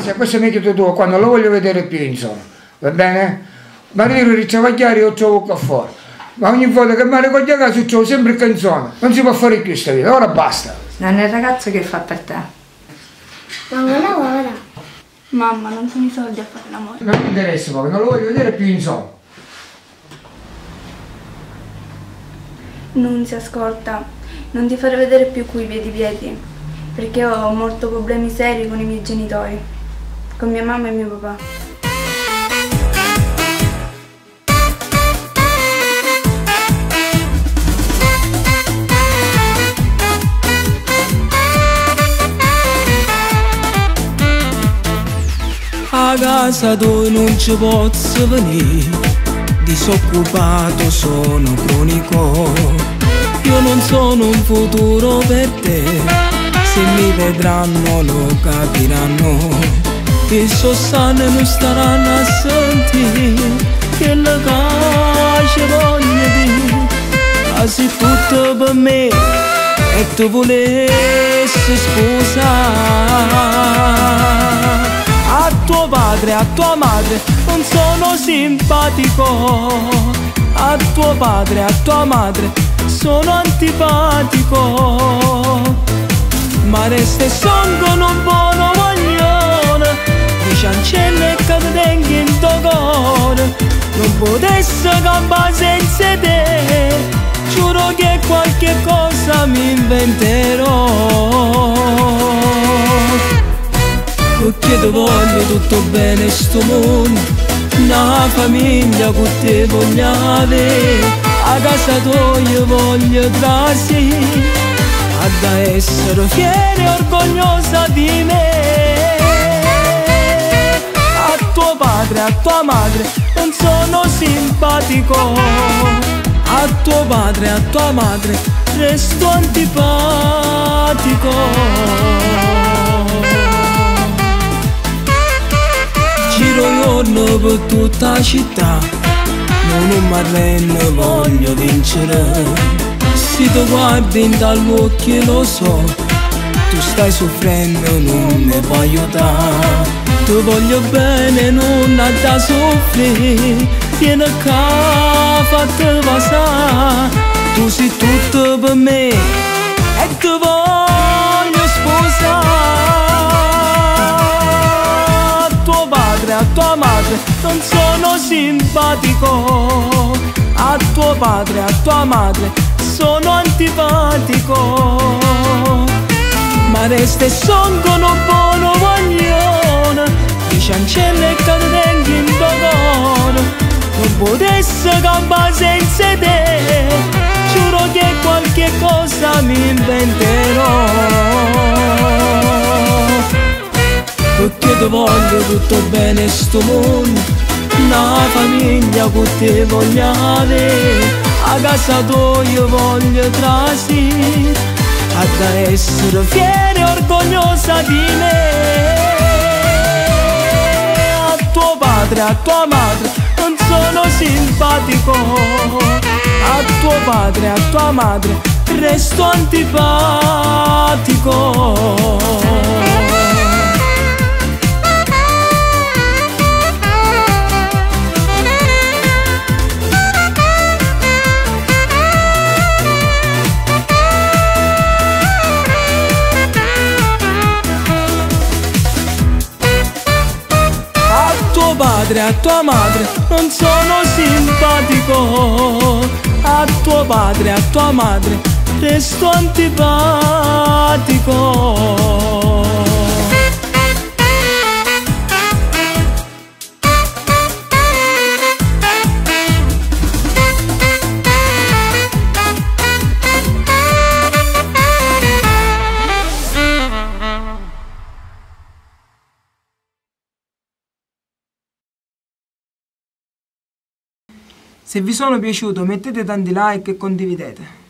Grazia, questo è il metodo tuo, quando lo voglio vedere più insomma, va bene? Ma io ricavagliare io trovo qua fuori, ma ogni volta che mi ricordo a casa trovo sempre canzone, non si può fare più questa vita, ora basta. Non è il ragazzo che fa per te. Mamma lavora. Mamma, non sono i soldi a fare l'amore. Non mi interessa proprio, non lo voglio vedere più insomma. Non si ascolta, non ti farò vedere più quei piedi, perché ho molto problemi seri con i miei genitori, con mia mamma e mio papà. A casa tu non ci posso venire, disoccupato sono cronico. Io non sono un futuro per te, se mi vedranno lo capiranno. E sostanze non staranno a sentire che la casa voglio dire. Ma se tutto per me e tu volessi sposare, a tuo padre, a tua madre non sono simpatico. A tuo padre, a tua madre sono antipatico. Ma resta sono un buono maglione di ciancelle che ti tengo in tuo cuore. Non potessi campare senza te, giuro che qualche cosa mi inventerò. Perché ti voglio tutto bene sto mondo, una famiglia con te voglio avere. A casa tua io voglio trasì, ad essere fiera e orgogliosa di me. A tuo padre, a tua madre non sono simpatico. A tuo padre, a tua madre resto antipatico. Giro giorno per tutta la città, non mi arrendo, voglio vincere. Se tu guardi in dagli occhi lo so, tu stai soffrendo, non mi puoi aiutare. Ti voglio bene, non hai da soffrire, vieni qua, fatti passare. Tu sei tutto per me e ti voglio sposare. A tua madre non sono simpatico, a tuo padre, a tua madre sono antipatico. Ma resta sono un buono guaglione di ciancelle che ti tengo in tuo cuore. Non potessi campare senza te, giuro che qualche cosa mi inventerò. Perché ti voglio tutto bene sto mondo, una famiglia con te voglio avere. A casa tua io voglio trasì, ad essere fiera e orgogliosa di me. A tuo padre, a tua madre non sono simpatico. A tuo padre, a tua madre resto antipatico. Padre, a tua madre non sono simpatico. A tuo padre, a tua madre resto antipatico. Se vi sono piaciuto mettete tanti like e condividete.